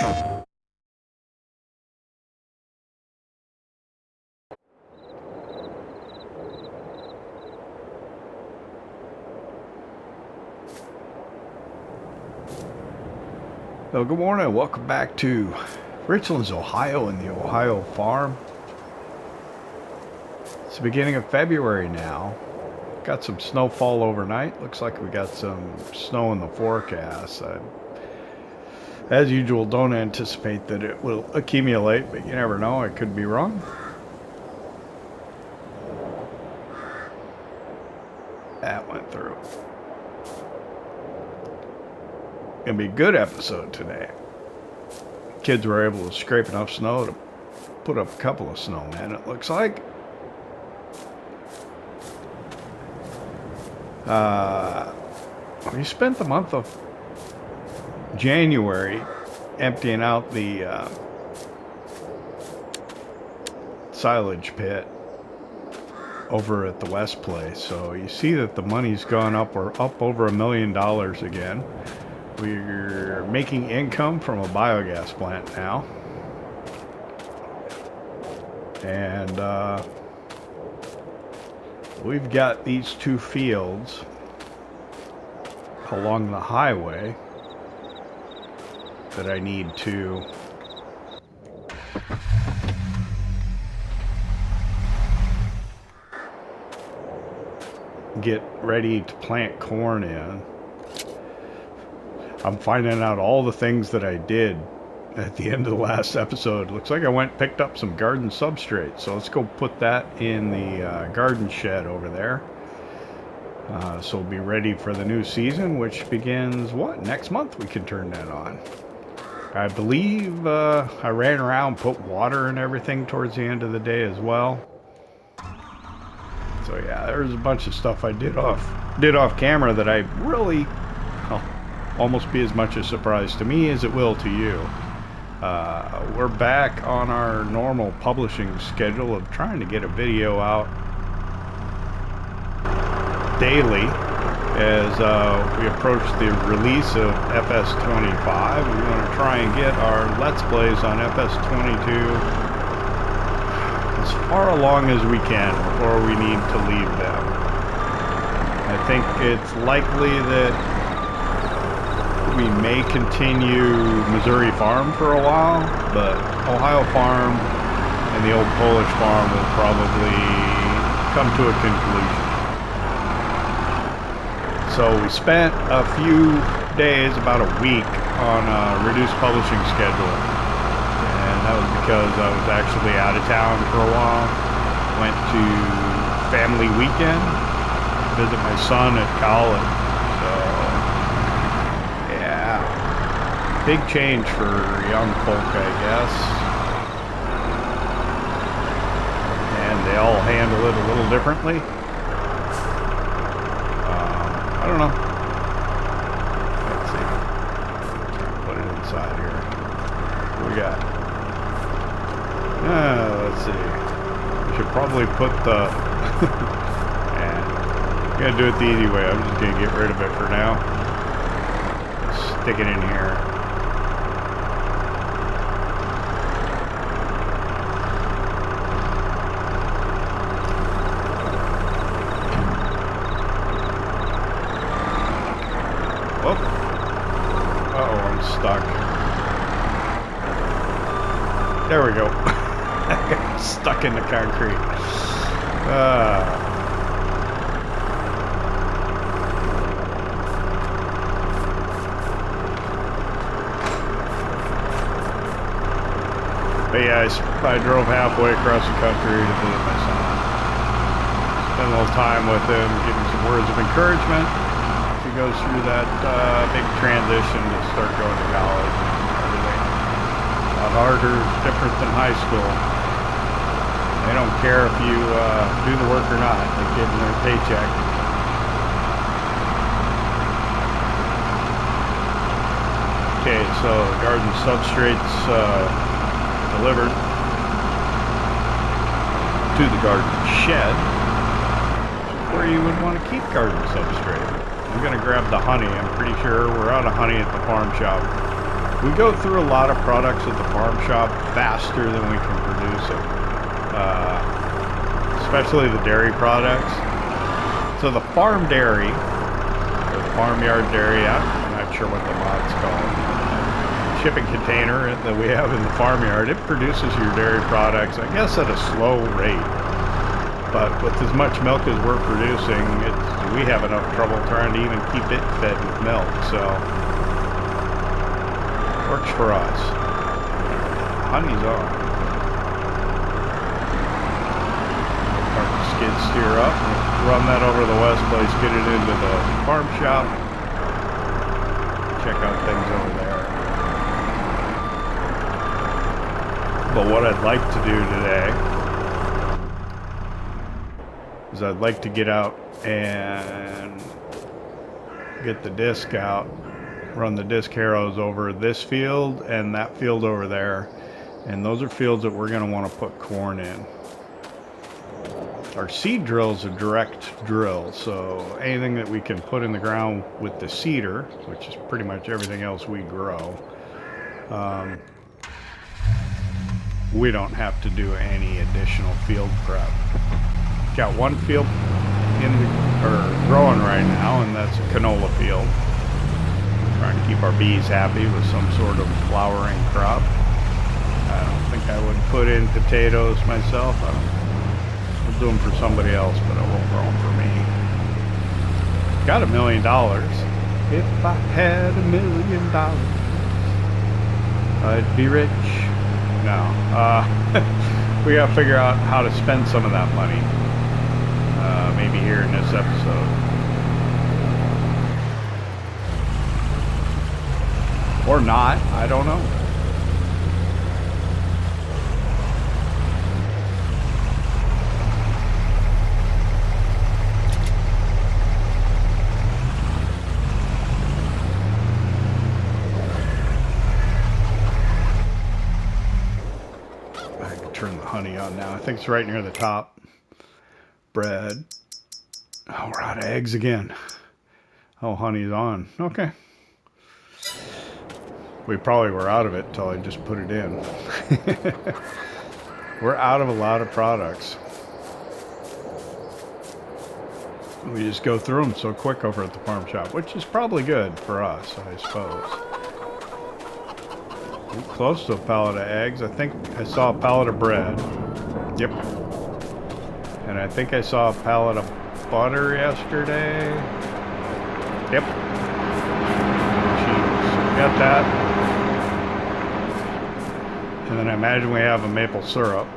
So good morning, welcome back to Richlands, Ohio, and the Ohio farm. It's the beginning of February now. Got some snowfall overnight. Looks like we got some snow in the forecast. As usual, don't anticipate that it will accumulate, but you never know, I could be wrong. That went through. Gonna be a good episode today. Kids were able to scrape enough snow to put up a couple of snowmen, it looks like. We spent the month of January emptying out the silage pit over at the West Place. So you see that the money's gone up. We're up over $1 million again. We're making income from a biogas plant now. And we've got these two fields along the highway that I need to get ready to plant corn in. I'm finding out all the things that I did at the end of the last episode. Looks like I went and picked up some garden substrate. So let's go put that in the garden shed over there. So we'll be ready for the new season, which begins, what, next month we can turn that on. I believe I ran around, put water and everything towards the end of the day as well. So yeah, there's a bunch of stuff I did off camera that I really... almost be as much a surprise to me as it will to you. We're back on our normal publishing schedule of trying to get a video out daily as we approach the release of FS25. We want to try and get our Let's Plays on FS22 as far along as we can before we need to leave them. I think it's likely that we may continue Missouri Farm for a while, but Ohio Farm and the old Polish farm will probably come to a conclusion. So we spent a few days, about a week, on a reduced publishing schedule. And that was because I was actually out of town for a while. Went to family weekend, visit my son at college. Big change for young folk, I guess. And they all handle it a little differently. I don't know. Let's see. Try to put it inside here. What we got? Let's see. We should probably put the... I'm going to do it the easy way. I'm just going to get rid of it for now. Stick it in here. Stuck. There we go. I got stuck in the concrete. But yeah, I drove halfway across the country to visit my son. Spent a little time with him, give him some words of encouragement. He goes through that big transition to start going to college and everything. A lot harder, different than high school. They don't care if you do the work or not. They give them their paycheck. Okay, so garden substrates delivered to the garden shed, where you would want to keep garden substrate. I'm going to grab the honey. I'm pretty sure we're out of honey at the farm shop. We go through a lot of products at the farm shop faster than we can produce it, especially the dairy products. So the farm dairy, or the farmyard dairy, I'm not sure what the mod's called, shipping container that we have in the farmyard, it produces your dairy products, I guess, at a slow rate. But with as much milk as we're producing, we have enough trouble trying to even keep it fed with milk, so works for us. Honey's on. Park the skid steer up, run that over to the west place, get it into the farm shop, check out things over there. But what I'd like to do today is I'd like to get out and get the disc out, run the disc harrows over this field and that field over there, and those are fields that we're going to want to put corn in. Our seed drill is a direct drill, so anything that we can put in the ground with the seeder, which is pretty much everything else we grow, we don't have to do any additional field prep. Got one field growing right now, and that's a canola field. Trying to keep our bees happy with some sort of flowering crop. I don't think I would put in potatoes myself. I'll do them for somebody else, but I won't grow them for me. Got $1 million. If I had $1 million, I'd be rich. No. We gotta figure out how to spend some of that money. Maybe here in this episode. Or not, I don't know. I can turn the honey on now. I think it's right near the top. Bread. Oh, we're out of eggs again. Oh, honey's on. Okay. We probably were out of it until I just put it in. We're out of a lot of products. We just go through them so quick over at the farm shop, which is probably good for us, I suppose. We're close to a pallet of eggs. I think I saw a pallet of bread. Yep. And I think I saw a pallet of butter yesterday. Yep. Cheese. Got that. And then I imagine we have a maple syrup.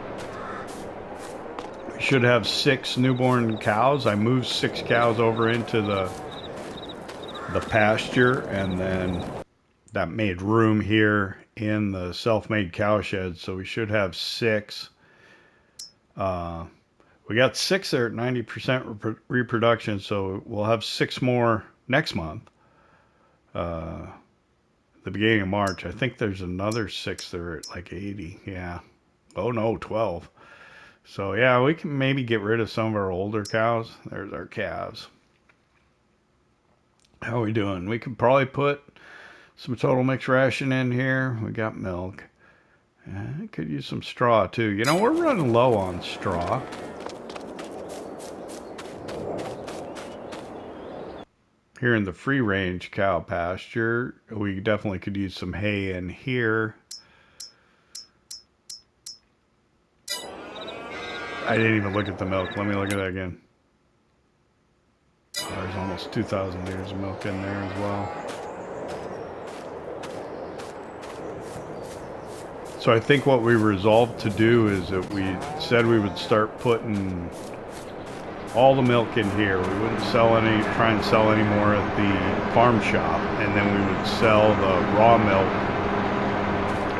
We should have 6 newborn cows. I moved 6 cows over into the pasture, and then that made room here in the self-made cow shed. So we should have 6. We got 6 there at 90% reproduction, so we'll have 6 more next month. The beginning of March. I think there's another 6 there at like 80. Yeah. Oh no, 12. So yeah, we can maybe get rid of some of our older cows. There's our calves. How are we doing? We could probably put some total mixed ration in here. We got milk. I could use some straw too. You know, we're running low on straw. Here in the free range cow pasture, we definitely could use some hay in here. I didn't even look at the milk. Let me look at that again. Oh, there's almost 2,000 liters of milk in there as well. So I think what we resolved to do is that we said we would start putting all the milk in here. We wouldn't try and sell any more at the farm shop, and then we would sell the raw milk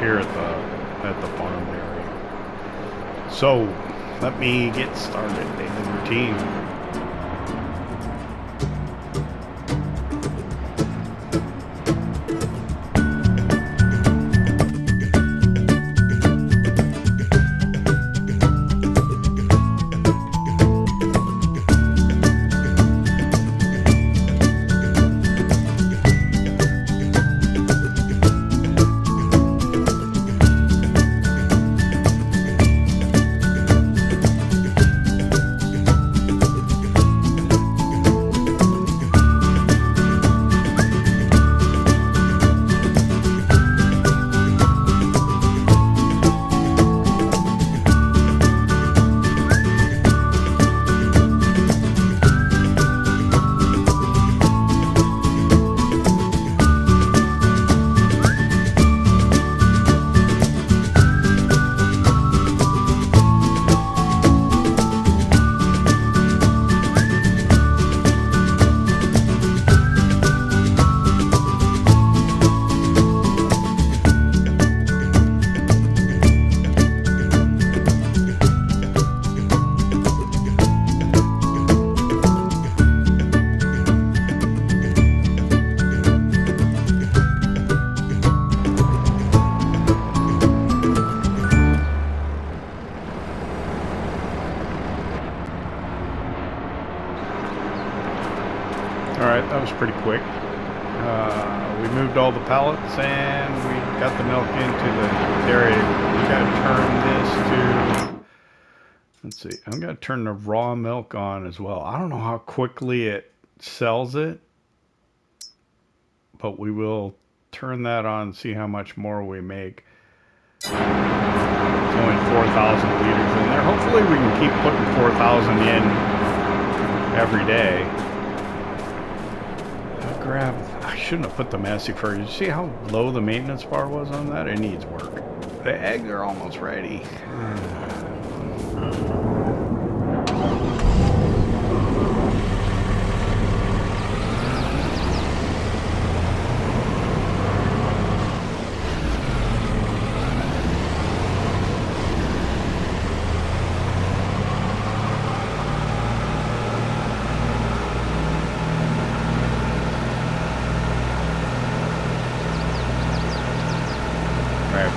here at the farm area. So let me get started. Daily routine. was pretty quick. We moved all the pallets and we got the milk into the dairy. We got to turn this to, let's see, I'm going to turn the raw milk on as well. I don't know how quickly it sells it, but we will turn that on and see how much more we make. It's only 4,000 liters in there. Hopefully we can keep putting 4,000 in every day. I shouldn't have put the massive fur. You see how low the maintenance bar was on that? It needs work. The eggs are almost ready.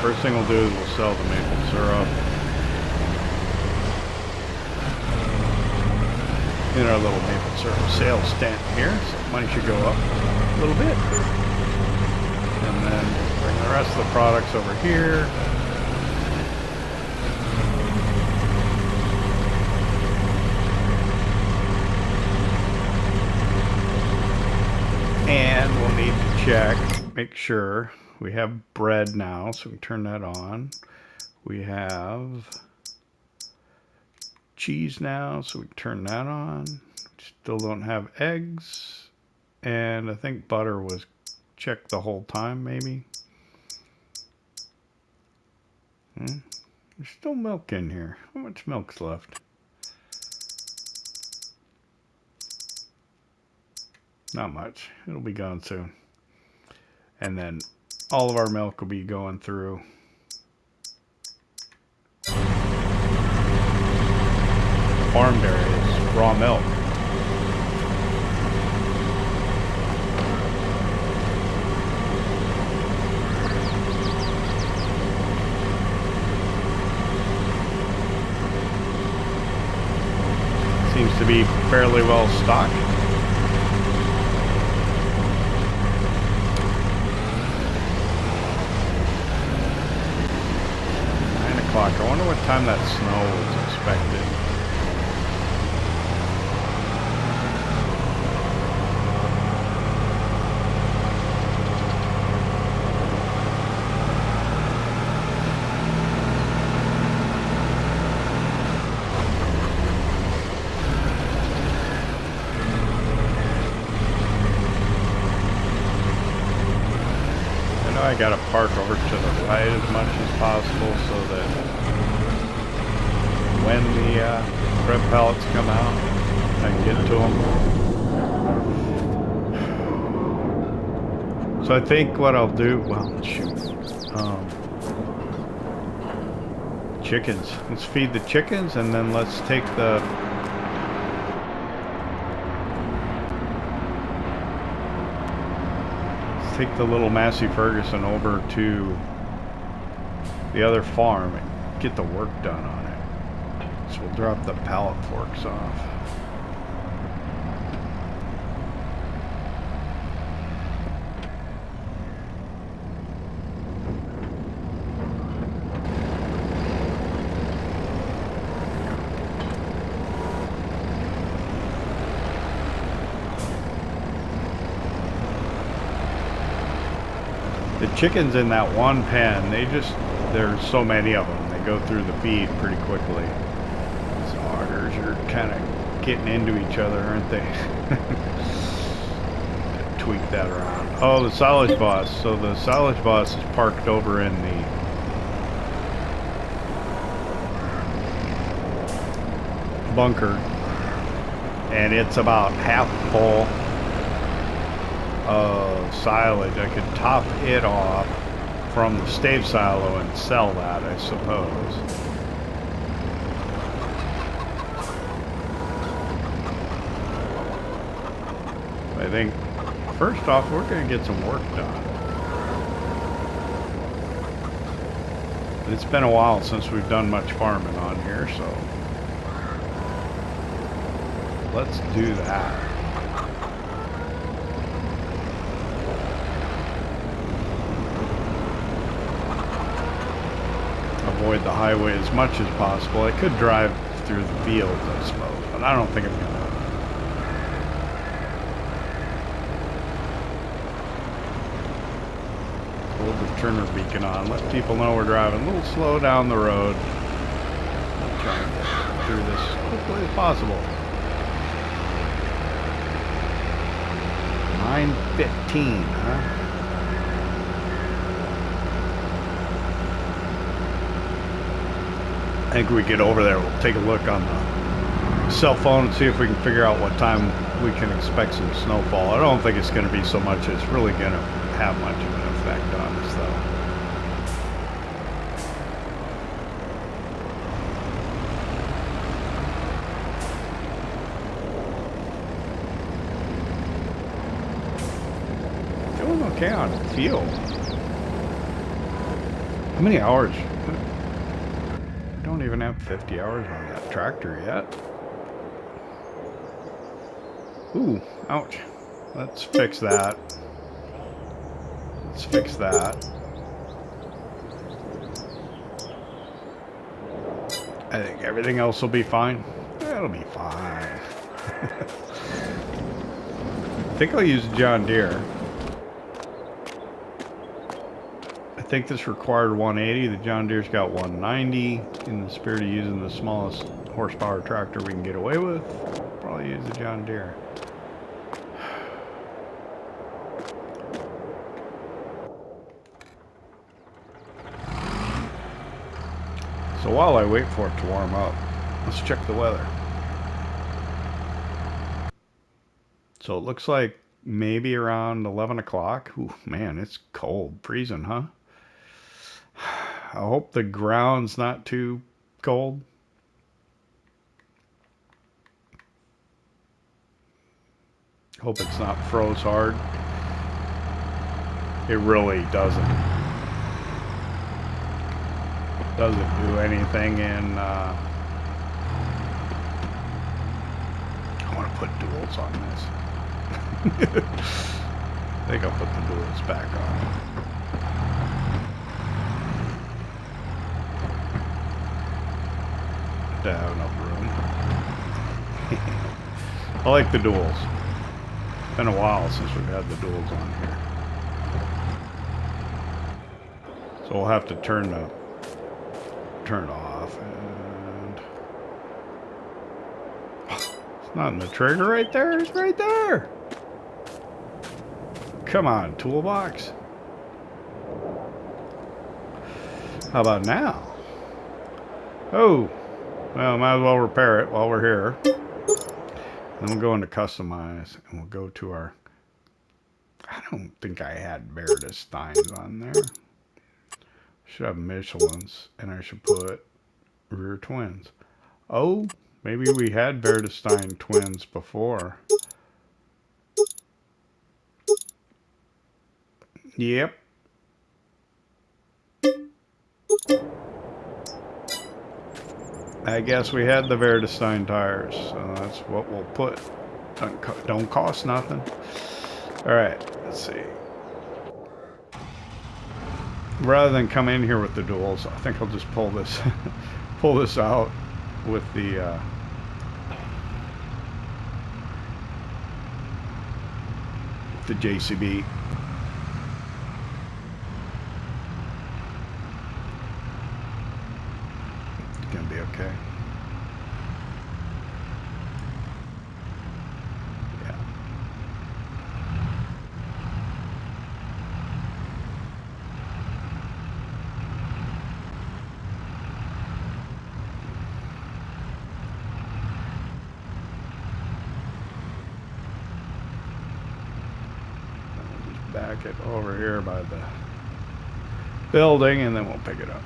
First thing we'll do is we'll sell the maple syrup in our little maple syrup sales stand here. So money should go up a little bit. And then we'll bring the rest of the products over here. And we'll need to check, make sure. We have bread now, so we can turn that on. We have cheese now, so we can turn that on. Still don't have eggs. And I think butter was checked the whole time, maybe. There's still milk in here. How much milk's left? Not much. It'll be gone soon. And then all of our milk will be going through. Farm dairy is raw milk. Seems to be fairly well stocked. I wonder what time that snow was expected. I know I gotta park over to the right as much as possible so that when the bread pallets come out, I can get to them. So I think what I'll do, well, shoot, chickens. Let's feed the chickens, and then let's take the little Massey Ferguson over to the other farm and get the work done on it. So we'll drop the pallet forks off. The chickens in that one pen, there's so many of them, they go through the feed pretty quickly. Augers are kind of getting into each other, aren't they? Tweak that around. Oh, the silage boss. So the silage boss is parked over in the bunker, and it's about half full of silage. I could top it off from the stave silo and sell that, I suppose. I think first off we're going to get some work done. It's been a while since we've done much farming on here, so let's do that. avoid the highway as much as possible. I could drive through the fields, I suppose, but I don't think I'm gonna. Hold the turner beacon on, let people know we're driving a little slow down the road. I'm trying to get through this as quickly as possible. 9:15, huh? I think we get over there, we'll take a look on the cell phone and see if we can figure out what time we can expect some snowfall. I don't think it's going to be so much, it's really going to have much of an effect on us though. Doing okay on the field. How many hours? I don't even have 50 hours on that tractor yet. Ooh, ouch. Let's fix that. Let's fix that. I think everything else will be fine. It'll be fine. I think I'll use John Deere. I think this required 180. The John Deere's got 190. In the spirit of using the smallest horsepower tractor we can get away with, probably use the John Deere. So while I wait for it to warm up, let's check the weather. So it looks like maybe around 11 o'clock. Ooh, man, it's cold, freezing, huh? I hope the ground's not too cold. Hope it's not froze hard. It really doesn't do anything in I want to put duals on this. I think I'll put the duals back on. To have enough room. I like the duals. It's been a while since we've had the duals on here. So we'll have to turn it off, and it's not in the trigger right there, it's right there. Come on, Toolbox. How about now? Oh, well, might as well repair it while we're here. Then we'll go into customize, and we'll go to our, I don't think I had VertexDezign on there. Should have Michelin's, and I should put rear twins. Oh, maybe we had VertexDezign twins before. Yep. I guess we had the VertexDezign tires, so that's what we'll put. Don't cost nothing. All right, let's see. Rather than come in here with the duals, I think I'll just pull this pull this out with the JCB. It's gonna be okay. Back it over here by the building, and then we'll pick it up.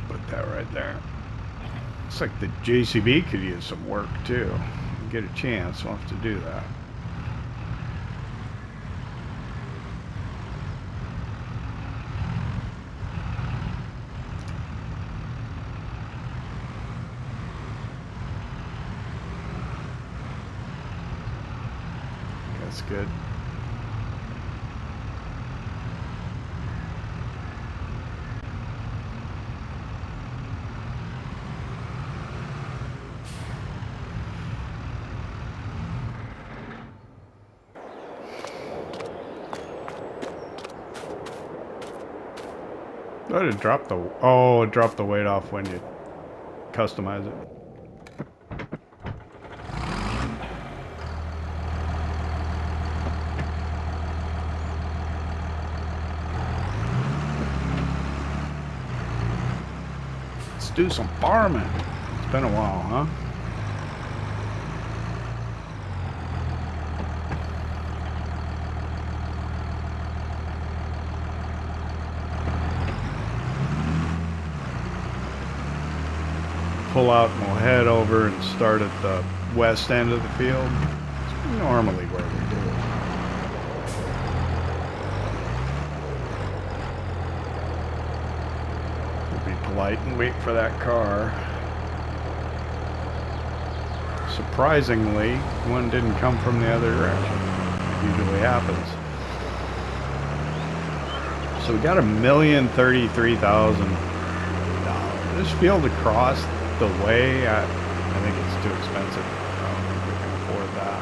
Put that right there. Looks like the JCB could use some work too. Get a chance, we'll have to do that. That's good. Let it drop the... Oh, it dropped the weight off when you customize it. Let's do some farming. It's been a while, huh? Pull out and we'll head over and start at the west end of the field. It's normally where we do it. We'll be polite and wait for that car. Surprisingly, one didn't come from the other direction. It usually happens. So we got $1,033,000. This field across the way, I think it's too expensive. I don't think we can afford that.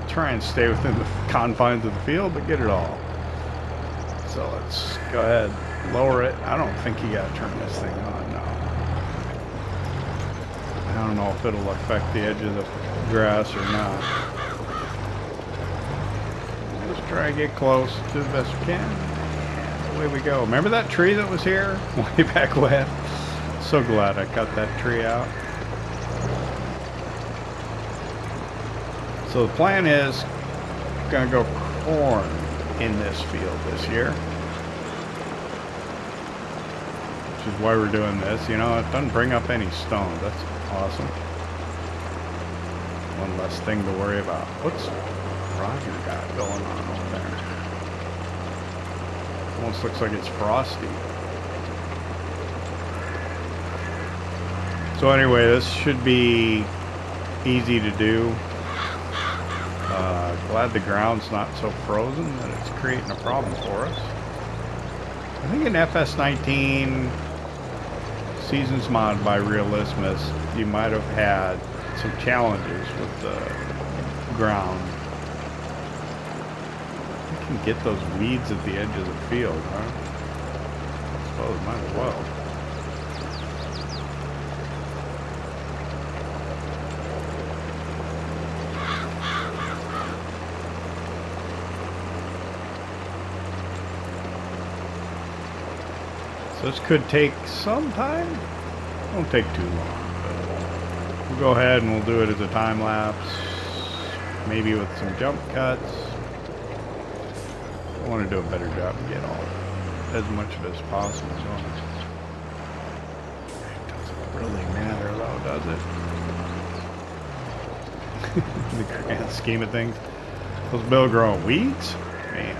Try and stay within the confines of the field, but get it all. So let's go ahead, lower it. I don't think you gotta turn this thing on now. I don't know if it'll affect the edge of the grass or not. Let's try to get close to the best we can. And away we go. Remember that tree that was here way back when? So glad I cut that tree out. So the plan is gonna go corn in this field this year, which is why we're doing this. You know, it doesn't bring up any stones. That's awesome. One less thing to worry about. What's Roger got going on over there? Almost looks like it's frosty. So anyway, this should be easy to do. Glad the ground's not so frozen that it's creating a problem for us. I think in FS19 Seasons Mod by Realismus, you might have had some challenges with the ground. You can get those weeds at the edge of the field, huh? I suppose might as well. So this could take some time. Won't take too long. But we'll go ahead and we'll do it as a time lapse. Maybe with some jump cuts. I want to do a better job and get all as much of it as possible. So it doesn't really matter though, does it? In the grand scheme of things. Those bill growing weeds? Man.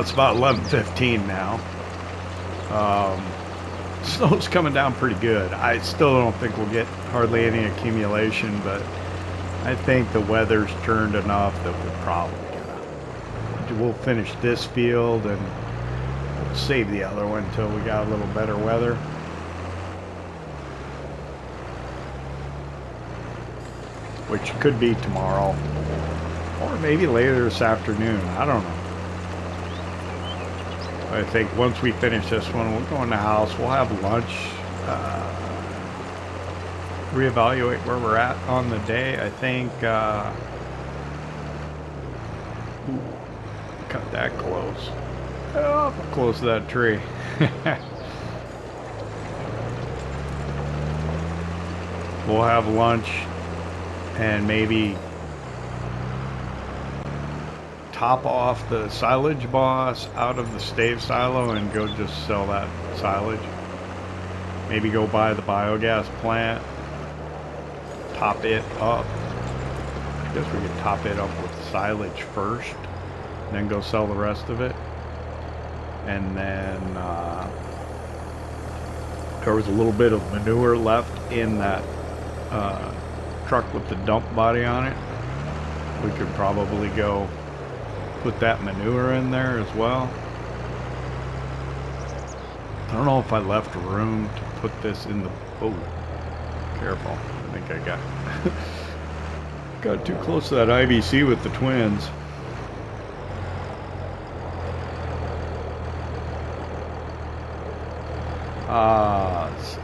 it's about 11:15 now. Snow's coming down pretty good. I still don't think we'll get hardly any accumulation, but I think the weather's turned enough that we'll probably we'll finish this field and we'll save the other one until we got a little better weather. Which could be tomorrow or maybe later this afternoon. I don't know. I think once we finish this one, we'll go in the house, we'll have lunch, reevaluate where we're at on the day. I think cut that close. Oh, close to that tree. We'll have lunch and maybe top off the silage boss out of the stave silo and go just sell that silage. Maybe go buy the biogas plant, top it up. I guess we could top it up with silage first, then go sell the rest of it. And then there was a little bit of manure left in that truck with the dump body on it. We could probably go put that manure in there as well. I don't know if I left room to put this in the... Oh, careful. I think I got too close to that IBC with the twins. Let's see.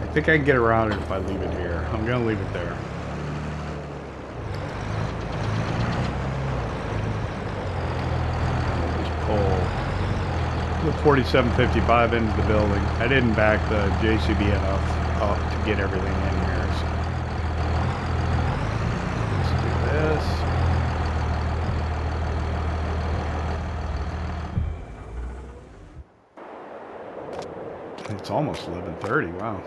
I think I can get around it if I leave it here. I'm gonna leave it there. Just pull the 4755 into the building. I didn't back the JCB enough up to get everything in here. So let's do this. It's almost 11:30. Wow.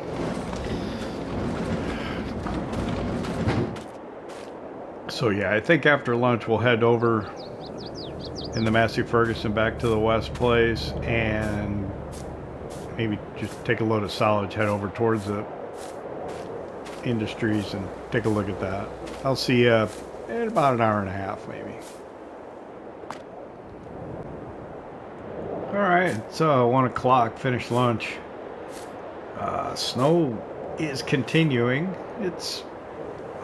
So yeah, I think after lunch we'll head over in the Massey Ferguson back to the West Place and maybe just take a load of silage, head over towards the industries and take a look at that. I'll see you in about an hour and a half maybe. Alright, it's 1 o'clock, finished lunch. Snow is continuing. It's,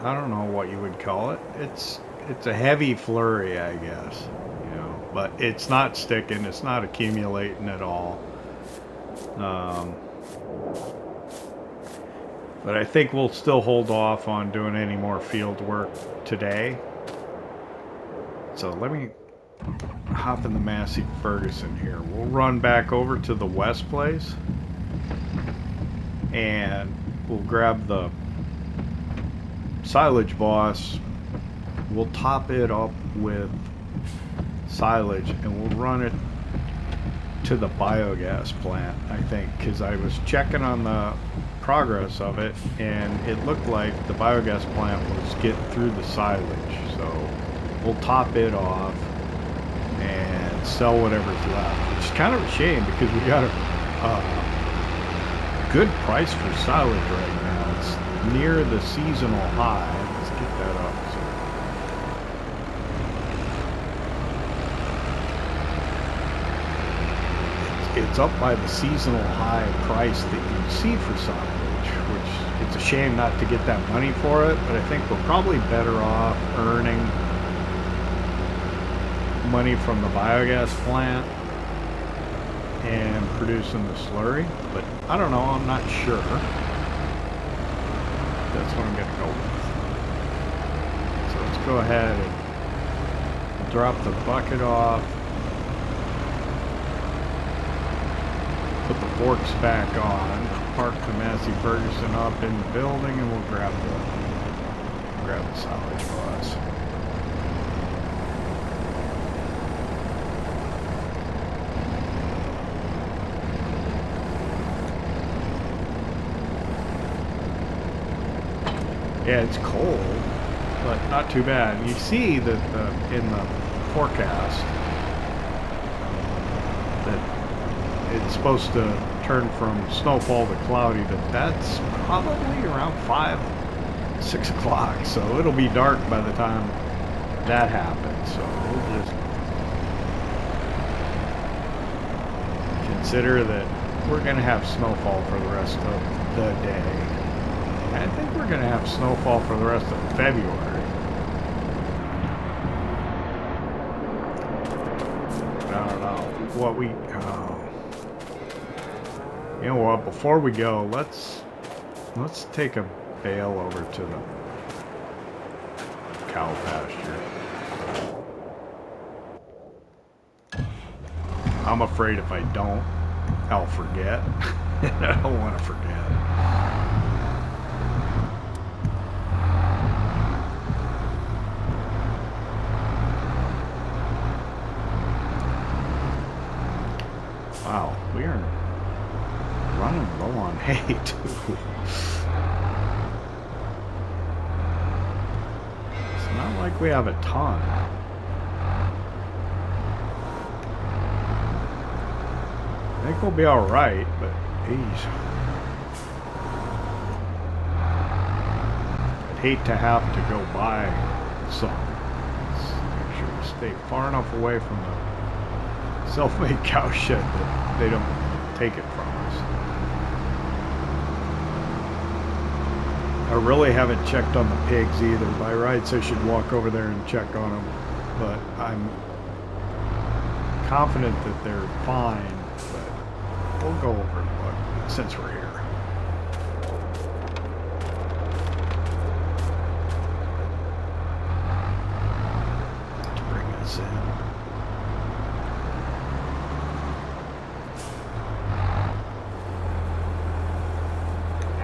I don't know what you would call it. It's a heavy flurry, I guess, you know, but it's not sticking. It's not accumulating at all. But I think we'll still hold off on doing any more field work today. So let me hop in the Massey Ferguson here. We'll run back over to the West Place and we'll grab the silage boss. We'll top it up with silage and we'll run it to the biogas plant, I think, because I was checking on the progress of it and it looked like the biogas plant was getting through the silage. So we'll top it off and sell whatever's left. It's kind of a shame because we got a good price for silage right now. It's near the seasonal high. Let's get that up. So it's up by the seasonal high price that you see for silage, which it's a shame not to get that money for it, but I think we're probably better off earning money from the biogas plant and producing the slurry, but I don't know, I'm not sure. That's what I'm gonna go with. So let's go ahead and drop the bucket off, put the forks back on, park the Massey Ferguson up in the building, and we'll grab the silage boss. Yeah, it's cold, but not too bad. You see that in the forecast that it's supposed to turn from snowfall to cloudy, but that's probably around 5, 6 o'clock. So it'll be dark by the time that happens. So we'll just consider that we're going to have snowfall for the rest of the day. I think we're going to have snowfall for the rest of February. I don't know what we... you know what? Before we go, let's take a bale over to the cow pasture. I'm afraid if I don't, I'll forget. I don't want to forget. Wow, we are running low on hay too. It's not like we have a ton. I think we'll be alright, but geez. I'd hate to have to go buy some. Let's make sure we stay far enough away from the Selfmade CowShed that they don't take it from us. I really haven't checked on the pigs either. By rights, I should walk over there and check on them, but I'm confident that they're fine. But we'll go over and look since we're here. To bring us in.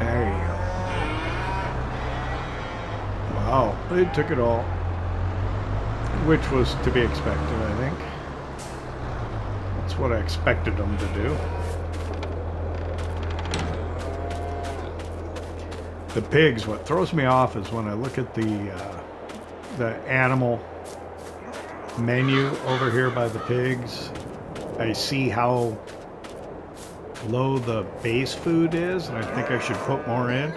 There you go. Wow, they took it all. Which was to be expected, I think. That's what I expected them to do. The pigs, what throws me off is when I look at the animal menu over here by the pigs, I see how low the base food is, and I think I should put more in.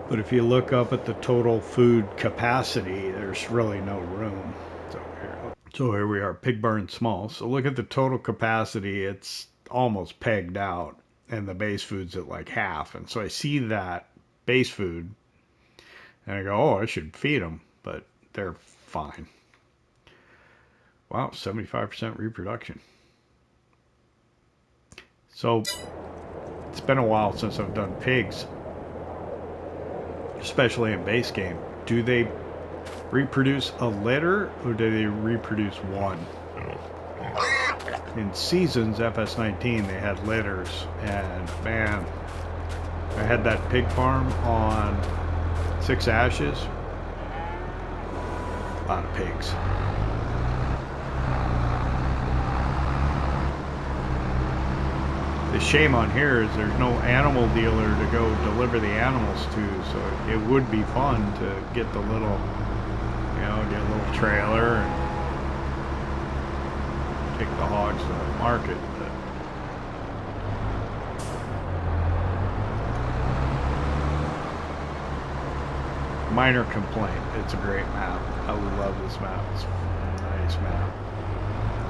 But if you look up at the total food capacity, there's really no room. So here we are, pig barn small. So look at the total capacity, it's almost pegged out, and the base food's at like half. And so I see that base food, and I go, oh, I should feed them, but they're fine. Wow, 75% reproduction. So it's been a while since I've done pigs, especially in base game. Do they reproduce a litter, or do they reproduce one? In Seasons FS19, they had litters, and man, I had that pig farm on 6 Ashes. A lot of pigs. The shame on here is there's no animal dealer to go deliver the animals to, so it would be fun to get the little, you know, get a little trailer and take the hogs to the market. But minor complaint, it's a great map. I love this map. It's a nice map.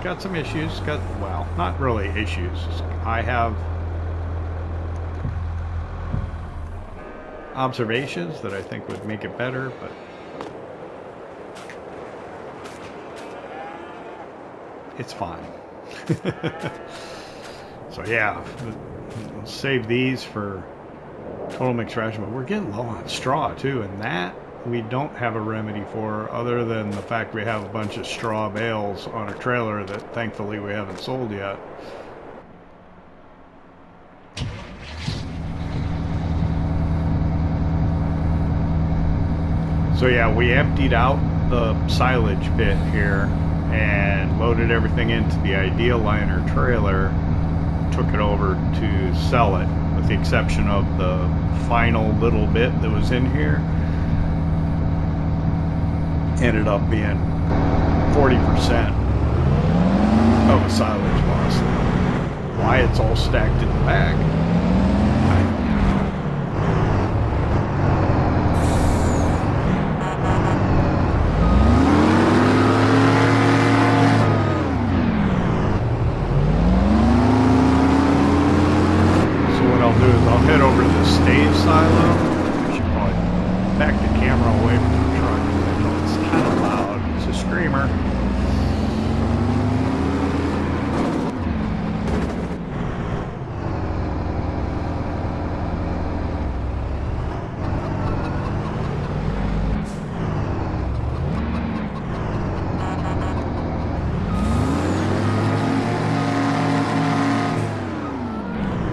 Got some issues, well, not really issues. I have observations that I think would make it better, but it's fine. So yeah, we'll save these for total mixed ration, but we're getting low on straw too, and that we don't have a remedy for, other than the fact we have a bunch of straw bales on a trailer that thankfully we haven't sold yet. So yeah, we emptied out the silage pit here and loaded everything into the Ideal Liner trailer, took it over to sell it, with the exception of the final little bit that was in here. ended up being 40% of a silage loss. Why it's all stacked in the back, I don't know. So what I'll do is I'll head over to the stave silo. I should probably back the camera away from the truck because I know it's kind of loud. It's a screamer.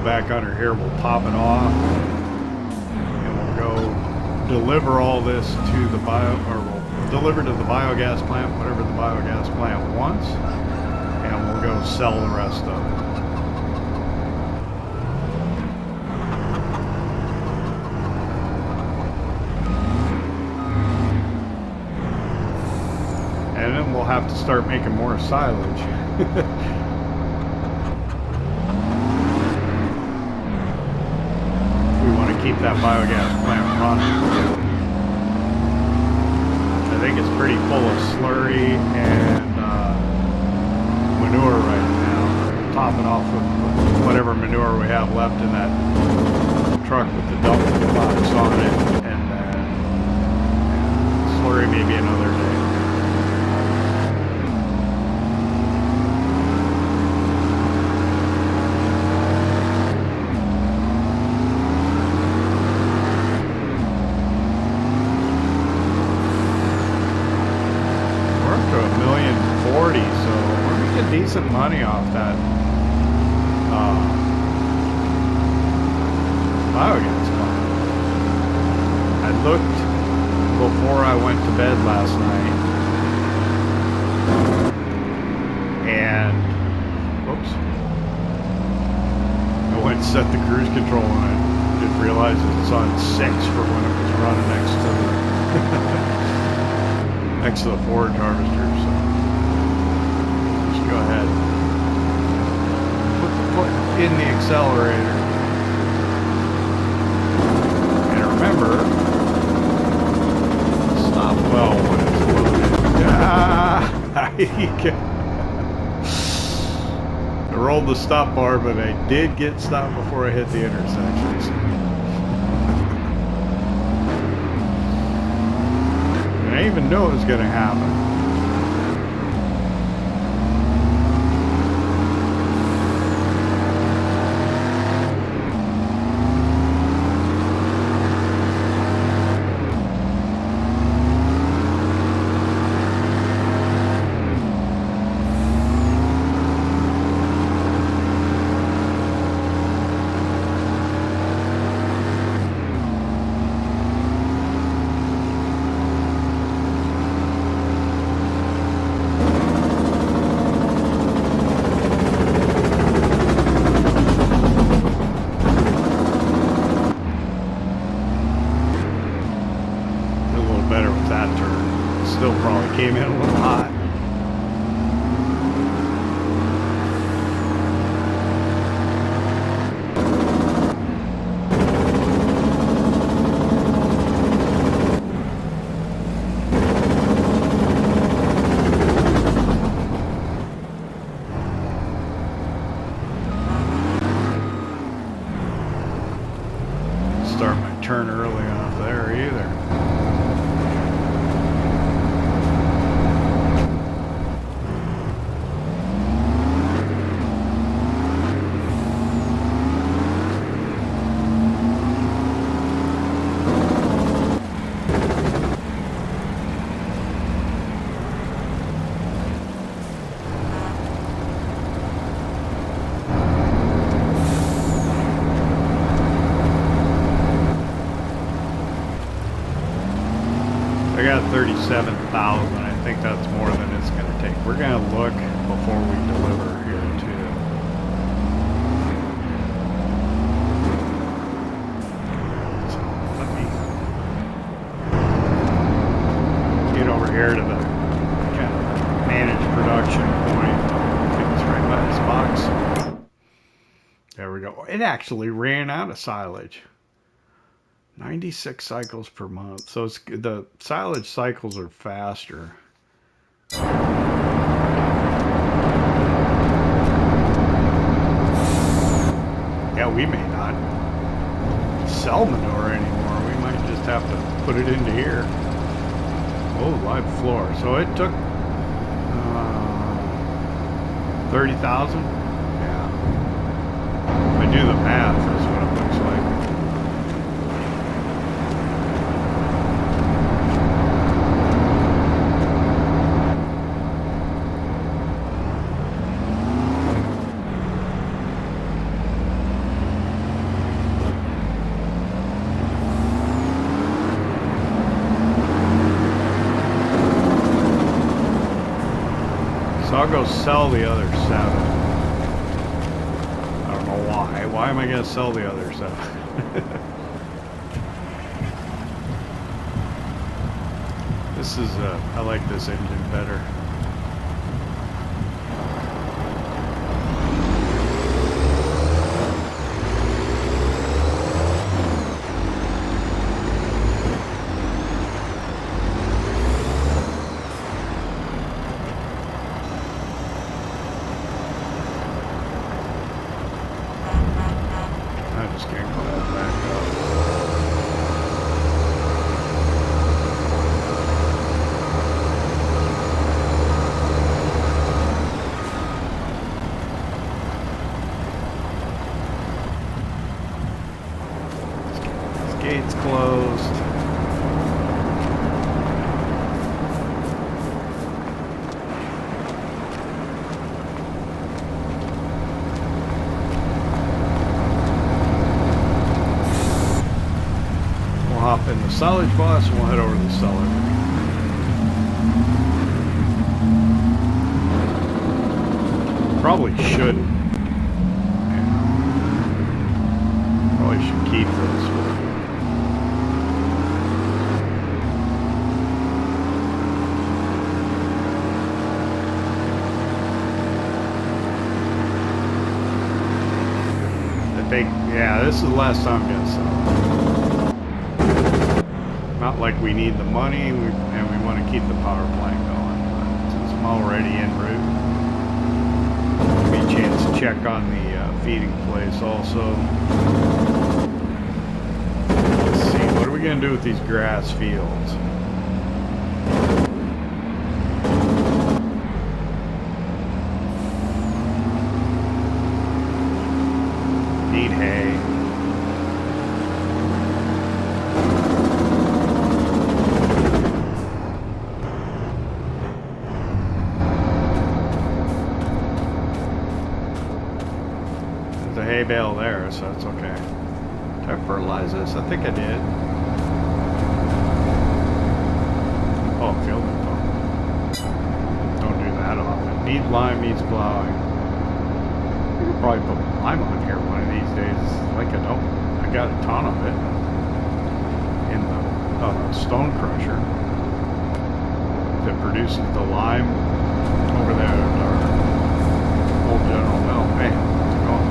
Back under here, we'll top it off and we'll go deliver all this to the we'll deliver to the biogas plant whatever the biogas plant wants, and we'll go sell the rest of it. And then we'll have to start making more silage. Keep that biogas plant running. I think it's pretty full of slurry and manure right now. Top it off with whatever manure we have left in that truck with the dumping box on it, and then slurry maybe another day. Decent money off that biogas plant. I looked before I went to bed last night, and whoops, I went and set the cruise control and I didn't realize it's on 6 for when it was running next to the forage harvester. So go ahead. Put the foot in the accelerator. And remember, stop well when it's loaded. I rolled the stop bar, but I did get stopped before I hit the intersection. So. I didn't even know it was going to happen. Came in a little hot. Start my turn early off there either. I got 37,000. I think that's more than it's going to take. We're going to look before we deliver here too. So let me get over here to we go. It actually ran out of silage. 96 cycles per month. So it's, the silage cycles are faster. Yeah, we may not sell manure anymore. We might just have to put it into here. Oh, live floor. So it took 30,000. Yeah. If I do the math, that's what it looks like. I'll go sell the other 7. I don't know why. Why am I going to sell the other 7? This is, I like this engine better. Gates closed. We'll hop in the silage bus and we'll head over to the cellar. Probably shouldn't. Yeah. Probably should keep this. Yeah, this is the last time I'm gonna sell. Not like we need the money, and we want to keep the power plant going. But since I'm already en route, give me a chance to check on the feeding place also. Let's see, what are we gonna do with these grass fields? Need hay. There's a hay bale there, so that's okay. Did I fertilize this? I think I did. Oh, field info. Don't do that often. Needs lime, needs plowing. You could probably put lime on here one of these days. Like I don't. I got a ton of it in the stone crusher that produces the lime over there at our old General Mill. Hey, how's it going?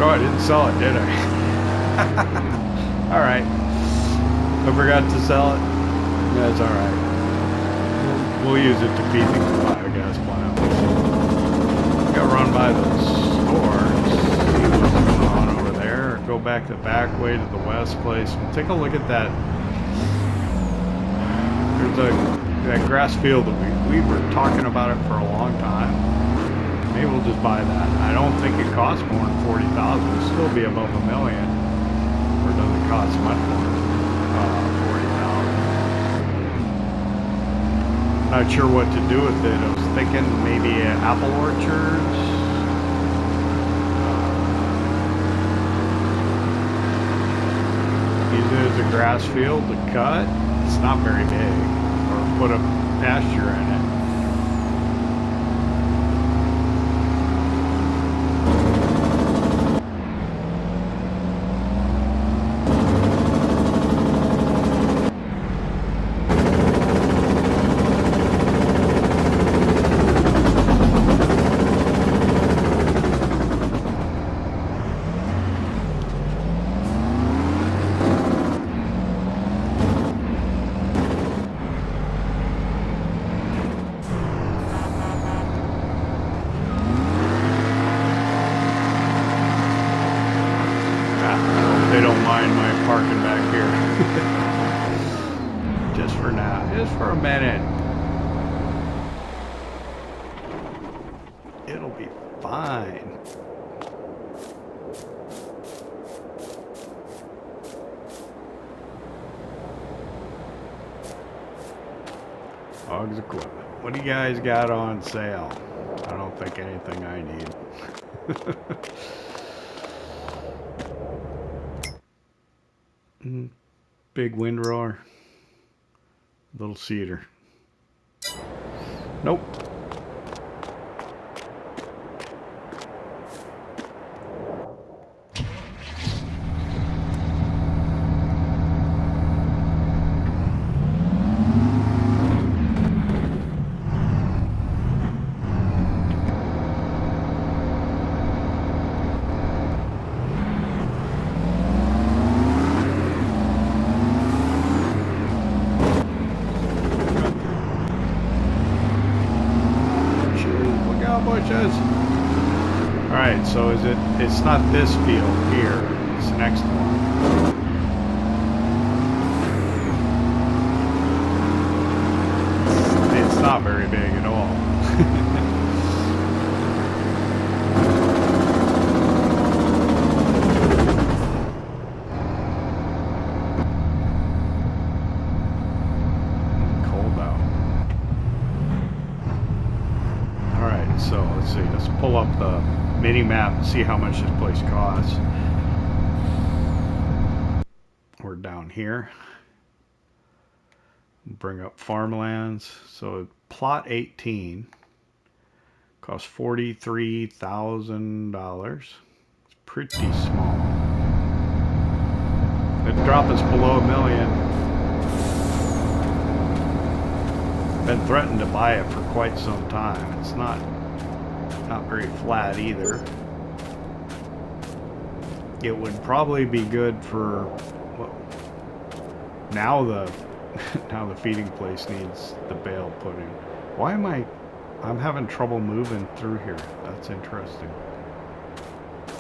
Oh, I didn't sell it, did I? Alright. I forgot to sell it. That's alright. We'll use it to feed the biogas plant. Got run by the stores. See what's going on over there. Or go back the back way to the west place. We'll take a look at that. There's that grass field that we were talking about it for a long time. Maybe we'll just buy that. I don't think it costs more than $40,000. It'll still be above $1 million. Or does it cost much more than $40,000? Not sure what to do with it. I was thinking maybe apple orchards. Use it as a grass field to cut. It's not very big. Or put a pasture in it. Hogs equipment. What do you guys got on sale? I don't think anything I need. Big windrower. Little cedar. Nope. Alright, so is it's not this field here, it's the next one. It's not very big at all. So let's see, let's pull up the mini map and see how much this place costs. We're down here. Bring up farmlands. So plot 18 costs $43,000. It's pretty small. The drop is below $1 million. Been threatened to buy it for quite some time. It's not very flat either. It would probably be good for, well, now the feeding place needs the bale put in. Why am I'm having trouble moving through here? That's interesting.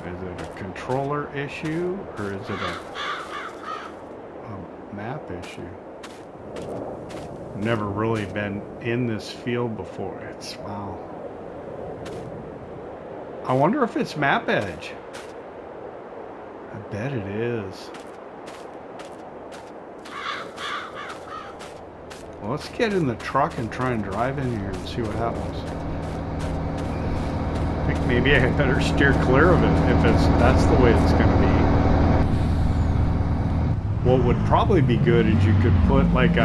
Is it a controller issue or is it a map issue? Never really been in this field before. It's wow. I wonder if it's map edge. I bet it is. Well, let's get in the truck and try and drive in here and see what happens. I think maybe I better steer clear of it if that's the way it's going to be. What would probably be good is you could put like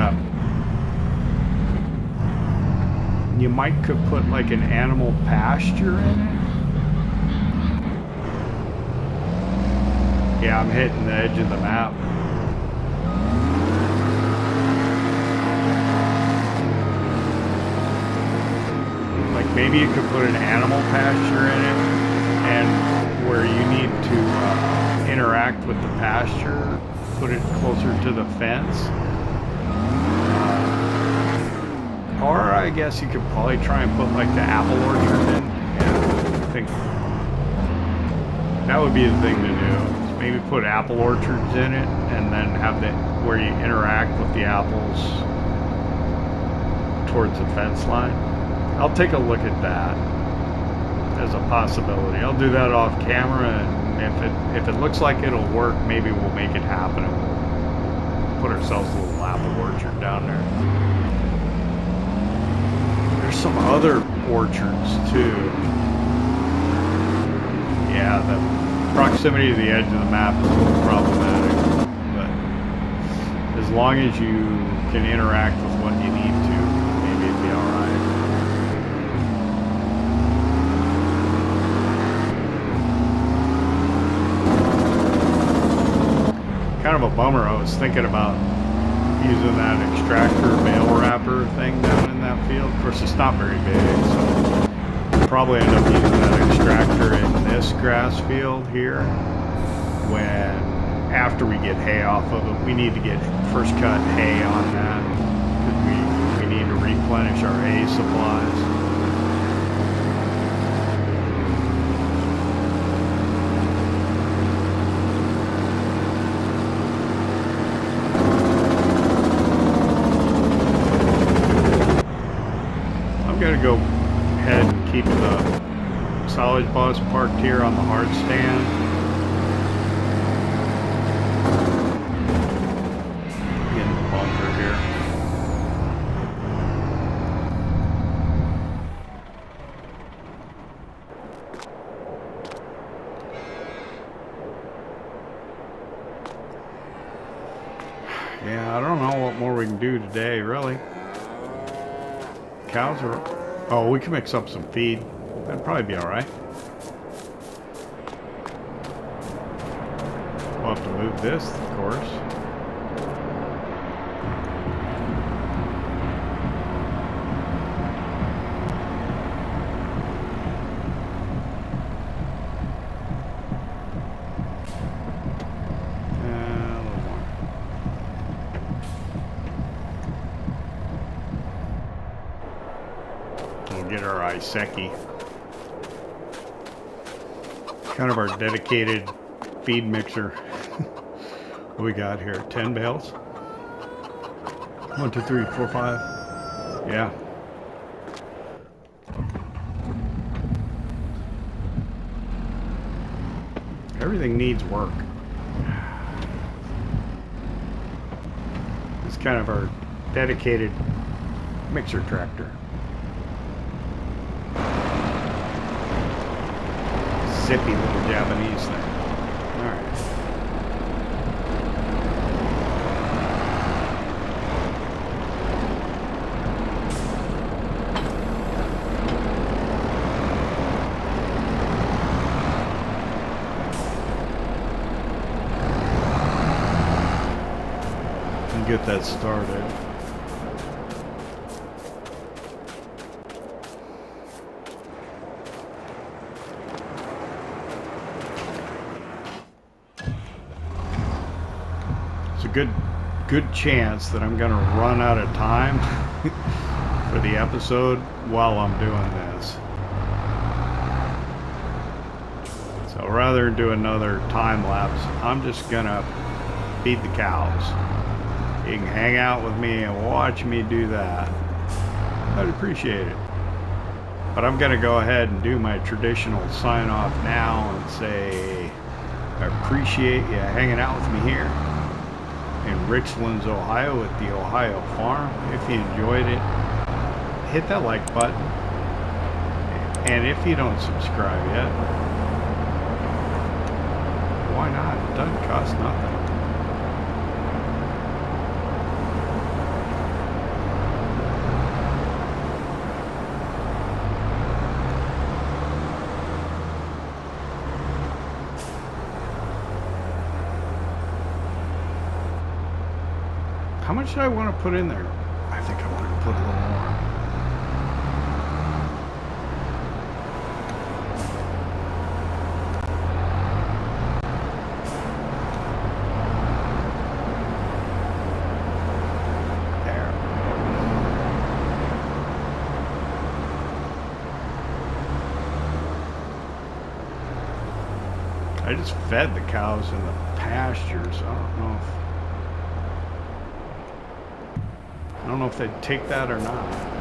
you could put like an animal pasture in it. Yeah, I'm hitting the edge of the map. Like maybe you could put an animal pasture in it, and where you need to interact with the pasture, put it closer to the fence. Or I guess you could probably try and put like the apple orchard in. Yeah, I think that would be the thing to do. Maybe put apple orchards in it and then have where you interact with the apples towards the fence line. I'll take a look at that as a possibility. I'll do that off camera, and if it looks like it'll work, maybe we'll make it happen and we'll put ourselves a little apple orchard down there. there's some other orchards too. Yeah, the proximity to the edge of the map is a little problematic, but as long as you can interact with what you need to, maybe it'd be alright. Kind of a bummer. I was thinking about using that extractor bale wrapper thing down in that field. Of course, it's not very big, so I'll probably end up using that extractor in this grass field here. When after we get hay off of it, we need to get first cut hay on that because we need to replenish our hay supplies. Go ahead and keep the silage bus parked here on the hard stand. In the bunker here. Yeah, I don't know what more we can do today, really. Cows are... Oh, we can mix up some feed. That'd probably be alright. We'll have to move this, of course. Get our Iseki. Kind of our dedicated feed mixer. What we got here? 10 bales? 1, 2, 3, 4, 5. Yeah. Everything needs work. It's kind of our dedicated mixer tractor. Zippy little Japanese thing. Alright. And get that started. Good chance that I'm gonna run out of time for the episode while I'm doing this. So rather than do another time lapse, I'm just gonna feed the cows. You can hang out with me and watch me do that. I'd appreciate it. But I'm gonna go ahead and do my traditional sign off now and say I appreciate you hanging out with me here in Richlands, Ohio at the Ohio Farm. If you enjoyed it, hit that like button. And if you don't subscribe yet, why not? It doesn't cost nothing. How much did I want to put in there? I think I wanted to put a little more. There. I just fed the cows in the pastures. I don't know if they'd take that or not.